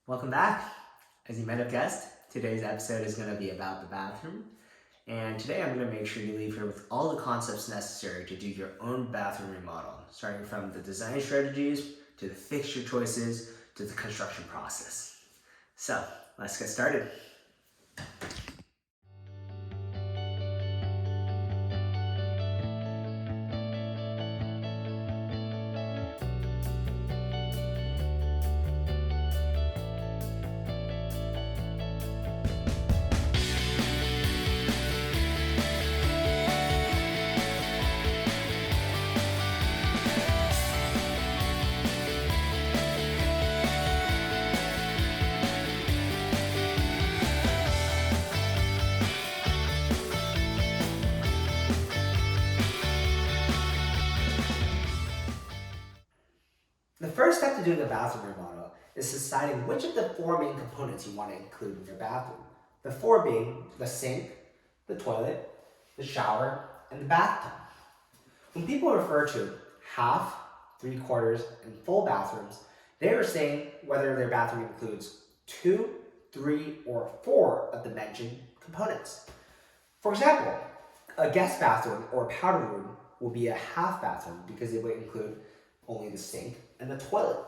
Welcome back. As you might have guessed, today's episode is going to be about the bathroom. And today I'm going to make sure you leave here with all the concepts necessary to do your own bathroom remodel, starting from the design strategies to the fixture choices to the construction process. So let's get started. The first step to doing a bathroom remodel is deciding which of the four main components you want to include in your bathroom. The four being the sink, the toilet, the shower, and the bathtub. When people refer to half, three-quarters, and full bathrooms, they are saying whether their bathroom includes 2, 3, or 4 of the mentioned components. For example, a guest bathroom or powder room will be a half bathroom because it would include only the sink and the toilet,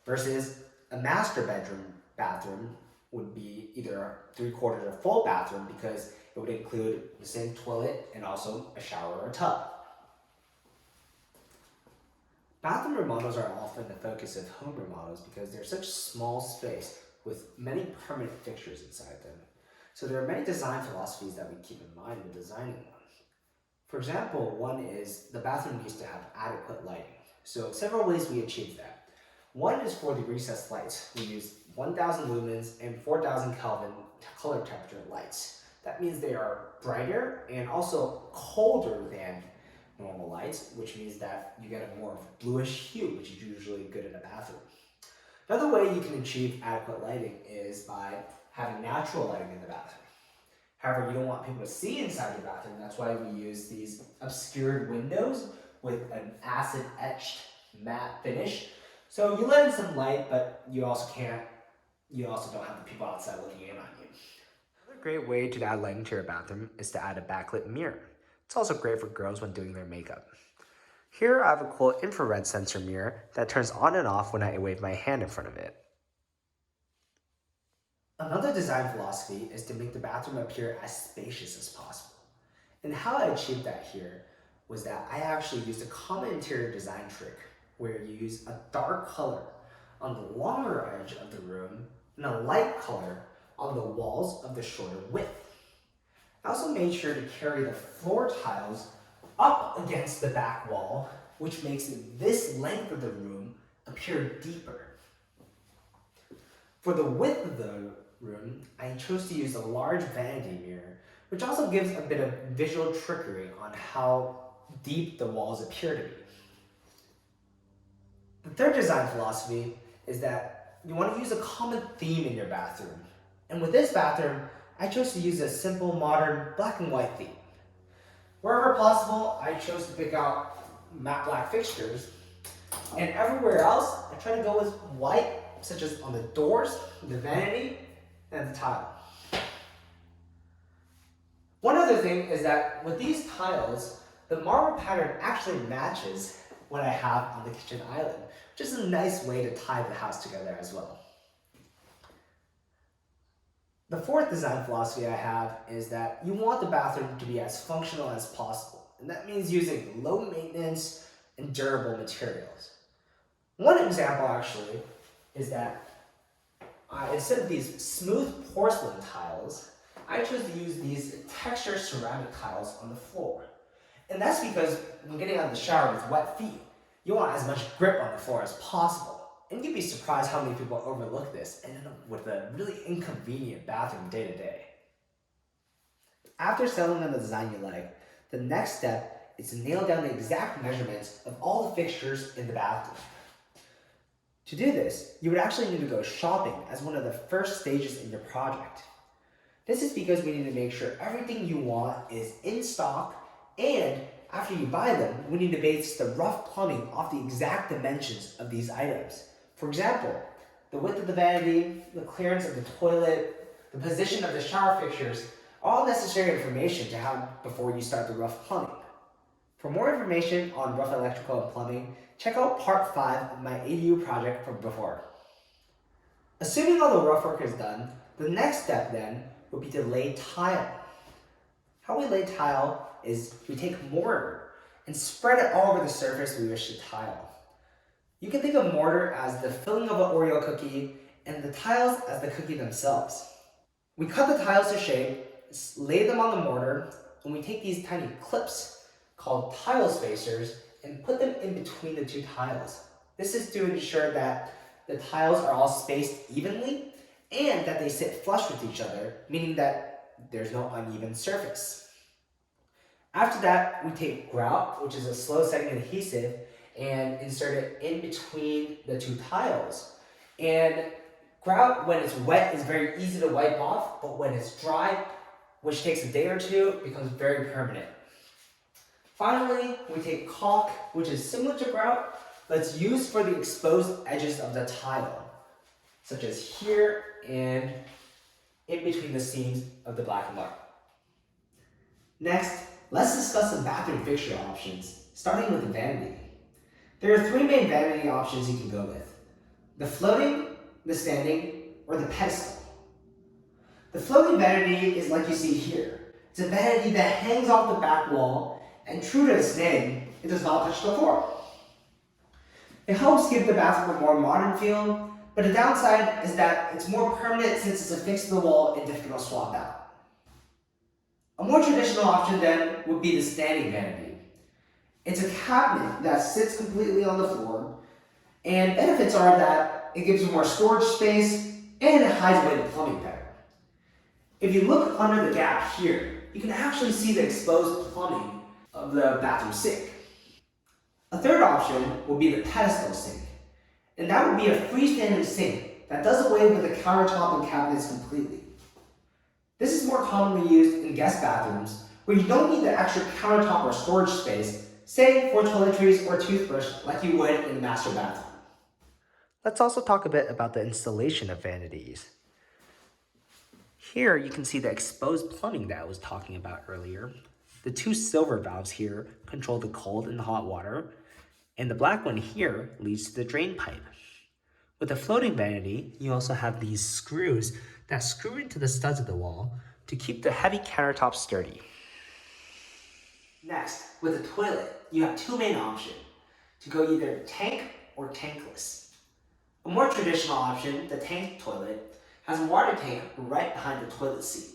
versus a master bedroom bathroom would be either a three-quarters or full bathroom because it would include the sink, toilet, and also a shower or a tub. Bathroom remodels are often the focus of home remodels because they're such small space with many permanent fixtures inside them. So there are many design philosophies that we keep in mind when designing one. For example, one is the bathroom needs to have adequate lighting. So several ways we achieve that. One is for the recessed lights. We use 1000 lumens and 4000 Kelvin color temperature lights. That means they are brighter and also colder than normal lights, which means that you get a more bluish hue, which is usually good in a bathroom. Another way you can achieve adequate lighting is by having natural lighting in the bathroom. However, you don't want people to see inside your bathroom. That's why we use these obscured windows with an acid etched matte finish. So you let in some light, but you also don't have the people outside looking in on you. Another great way to add lighting to your bathroom is to add a backlit mirror. It's also great for girls when doing their makeup. Here I have a cool infrared sensor mirror that turns on and off when I wave my hand in front of it. Another design philosophy is to make the bathroom appear as spacious as possible. And how I achieved that here was that I actually used a common interior design trick where you use a dark color on the longer edge of the room and a light color on the walls of the shorter width. I also made sure to carry the floor tiles up against the back wall, which makes this length of the room appear deeper. For the width of the room, I chose to use a large vanity mirror, which also gives a bit of visual trickery on how deep the walls appear to be. The third design philosophy is that you want to use a common theme in your bathroom. And with this bathroom, I chose to use a simple, modern, black and white theme. Wherever possible, I chose to pick out matte black fixtures. And everywhere else, I try to go with white, such as on the doors, the vanity, and the tile. One other thing is that with these tiles, the marble pattern actually matches what I have on the kitchen island, which is a nice way to tie the house together as well. The fourth design philosophy I have is that you want the bathroom to be as functional as possible, and that means using low maintenance and durable materials. One example actually is that instead of these smooth porcelain tiles, I chose to use these textured ceramic tiles on the floor. And that's because when getting out of the shower with wet feet, you want as much grip on the floor as possible. And you'd be surprised how many people overlook this and end up with a really inconvenient bathroom day to day. After settling on the design you like, the next step is to nail down the exact measurements of all the fixtures in the bathroom. To do this, you would actually need to go shopping as one of the first stages in your project. This is because we need to make sure everything you want is in stock, and after you buy them, we need to base the rough plumbing off the exact dimensions of these items. For example, the width of the vanity, the clearance of the toilet, the position of the shower fixtures, all necessary information to have before you start the rough plumbing. For more information on rough electrical and plumbing, check out part 5 of my ADU project from before. Assuming all the rough work is done, the next step then would be to lay tile. How we lay tile is we take mortar and spread it all over the surface we wish to tile. You can think of mortar as the filling of an Oreo cookie and the tiles as the cookie themselves. We cut the tiles to shape, lay them on the mortar, and we take these tiny clips called tile spacers and put them in between the two tiles. This is to ensure that the tiles are all spaced evenly and that they sit flush with each other, meaning that there's no uneven surface. After that, we take grout, which is a slow setting adhesive, and insert it in between the two tiles. And grout, when it's wet, is very easy to wipe off, but when it's dry, which takes a day or two, becomes very permanent. Finally, we take caulk, which is similar to grout, but it's used for the exposed edges of the tile, such as here and in between the seams of the black and white. Next, let's discuss some bathroom fixture options, starting with the vanity. There are 3 main vanity options you can go with: the floating, the standing, or the pedestal. The floating vanity is like you see here. It's a vanity that hangs off the back wall, and true to its name, it does not touch the floor. It helps give the bathroom a more modern feel, but the downside is that it's more permanent since it's affixed to the wall and difficult to swap out. A more traditional option then would be the standing vanity. It's a cabinet that sits completely on the floor, and benefits are that it gives you more storage space and it hides away the plumbing better. If you look under the gap here, you can actually see the exposed plumbing of the bathroom sink. A third option will be the pedestal sink, and that would be a freestanding sink that does away with the countertop and cabinets completely. This is more commonly used in guest bathrooms where you don't need the extra countertop or storage space, say for toiletries or toothbrush like you would in the master bathroom. Let's also talk a bit about the installation of vanities. Here you can see the exposed plumbing that I was talking about earlier. The 2 silver valves here control the cold and hot water, and the black one here leads to the drain pipe. With the floating vanity, you also have these screws that screw into the studs of the wall to keep the heavy countertop sturdy. Next, with the toilet, you have 2 main options, to go either tank or tankless. A more traditional option, the tank toilet, has a water tank right behind the toilet seat.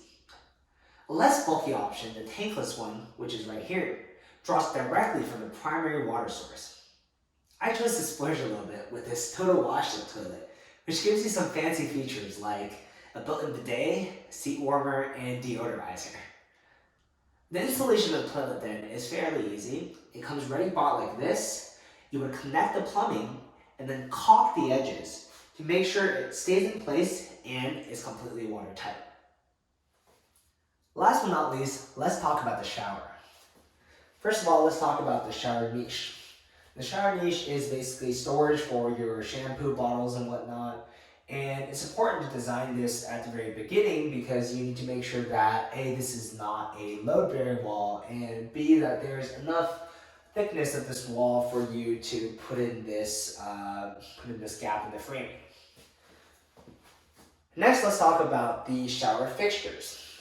A less bulky option, the tankless one, which is right here, draws directly from the primary water source. I chose to splurge a little bit with this total washtub toilet, which gives you some fancy features like a built-in bidet, seat warmer, and deodorizer. The installation of the toilet then is fairly easy. It comes ready bought like this. You would connect the plumbing and then caulk the edges to make sure it stays in place and is completely watertight. Last but not least, let's talk about the shower. First of all, let's talk about the shower niche. The shower niche is basically storage for your shampoo bottles and whatnot. And it's important to design this at the very beginning because you need to make sure that A, this is not a load-bearing wall, and B, that there's enough thickness of this wall for you to put in this gap in the framing. Next, let's talk about the shower fixtures.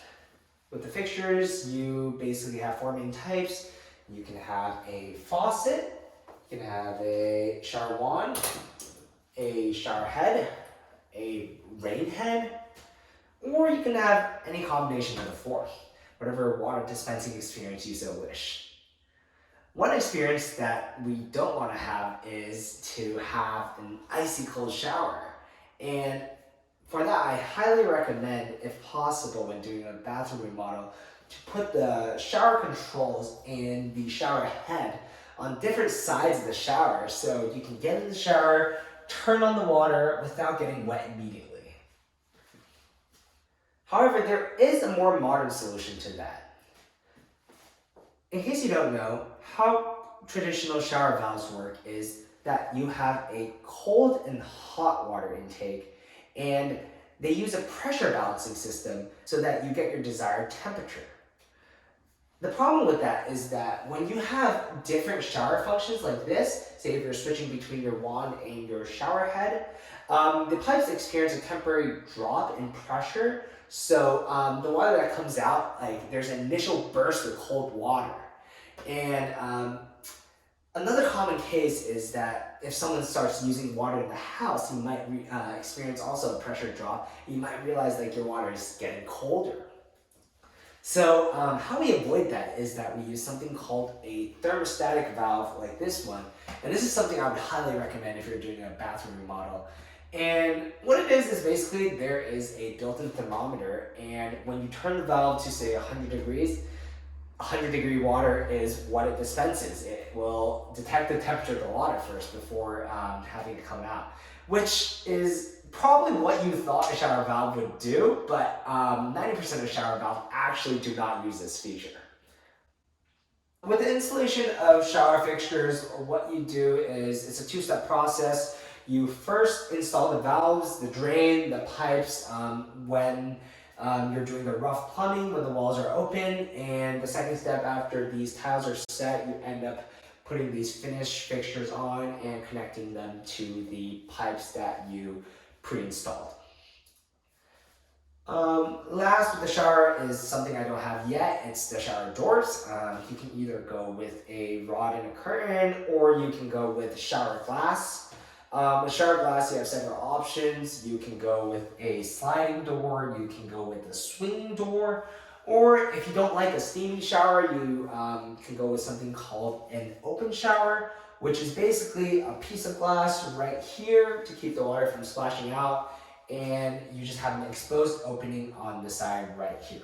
With the fixtures, you basically have 4 main types. You can have a faucet, you can have a shower wand, a shower head, a rain head, or you can have any combination of the 4, whatever water dispensing experience you so wish. One experience that we don't want to have is to have an icy cold shower. And for that, I highly recommend, if possible, when doing a bathroom remodel, to put the shower controls and the shower head on different sides of the shower so you can get in the shower, turn on the water without getting wet immediately. However, there is a more modern solution to that. In case you don't know, how traditional shower valves work is that you have a cold and hot water intake And they use a pressure balancing system so that you get your desired temperature. The problem with that is that when you have different shower functions like this, say if you're switching between your wand and your shower head, the pipes experience a temporary drop in pressure. So the water that comes out, like there's an initial burst of cold water. And another common case is that if someone starts using water in the house, you might experience also a pressure drop. You might realize like your water is getting colder. So how we avoid that is that we use something called a thermostatic valve like this one. And this is something I would highly recommend if you're doing a bathroom remodel. And what it is basically there is a built-in thermometer, and when you turn the valve to say 100 degrees, 100-degree water is what it dispenses. It will detect the temperature of the water first before having it come out, which is probably what you thought a shower valve would do, but 90% of shower valves actually do not use this feature. With the installation of shower fixtures, what you do is it's a two-step process. You first install the valves, the drain, the pipes when you're doing the rough plumbing, when the walls are open, and the second step after these tiles are set, you end up putting these finished fixtures on and connecting them to the pipes that you pre-installed. Last with the shower is something I don't have yet. It's the shower doors. You can either go with a rod and a curtain, or you can go with shower glass. With shower glass, you have several options. You can go with a sliding door, you can go with a swinging door, or if you don't like a steamy shower, you can go with something called an open shower, which is basically a piece of glass right here to keep the water from splashing out, and you just have an exposed opening on the side right here.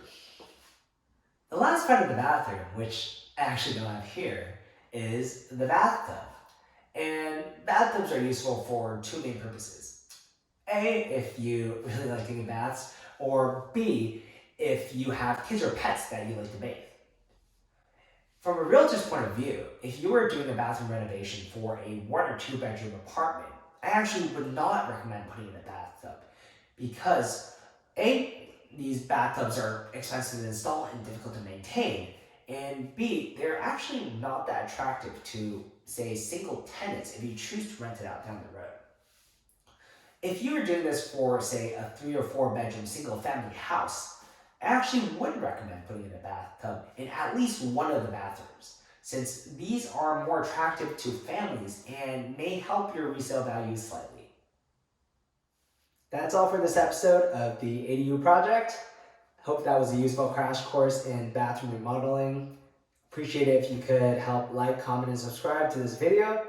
The last part of the bathroom, which I actually don't have here, is the bathtub. And bathtubs are useful for two main purposes. A, if you really like taking baths, or B, if you have kids or pets that you like to bathe. From a realtor's point of view, if you are doing a bathroom renovation for a 1 or 2 bedroom apartment, I actually would not recommend putting in a bathtub because A, these bathtubs are expensive to install and difficult to maintain, and B, they're actually not that attractive to, say, single tenants if you choose to rent it out down the road. If you were doing this for, say, a 3 or 4 bedroom single family house, I actually would recommend putting in a bathtub in at least one of the bathrooms, since these are more attractive to families and may help your resale value slightly. That's all for this episode of the ADU project. Hope that was a useful crash course in bathroom remodeling. Appreciate it if you could help like, comment, and subscribe to this video.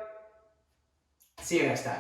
See you next time.